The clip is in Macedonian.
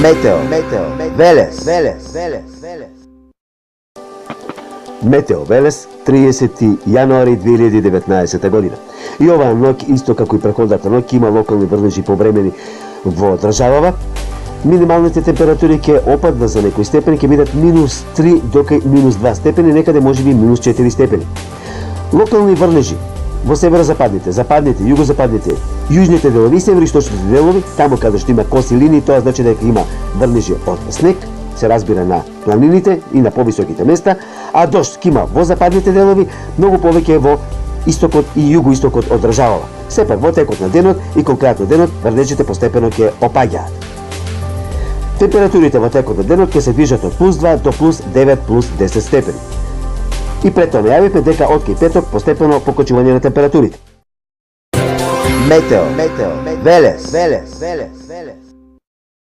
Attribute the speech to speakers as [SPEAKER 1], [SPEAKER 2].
[SPEAKER 1] Метео Велес. Метео Велес, 30 јануари 2019 година. И оваа ноќ, исто како и претходната ноќ, има локални врнежи повремени во државава. Минималните температури ќе опаднат за некои степени, ќе бидат -3 до -2 степени, некаде можеби -4 степени. Локални врнежи во северозападните, западните, југозападните, јужните делови и североисточните делови, таму каде што има коси линии, тоа значи дека има врнежи од снег, се разбира на планините и на повисоките места, а дожд ќе има во западните делови, многу повеќе во истокот и југоистокот од државава. Сепак во текот на денот и кон крајот на денот врнежите постепено ќе опаѓаат. Температурите во текот на денот ќе се движат од +2 до +9 +10 степени. И пред тоа најавивме дека од кај петок постепено покачување на температурите. Метео Велес.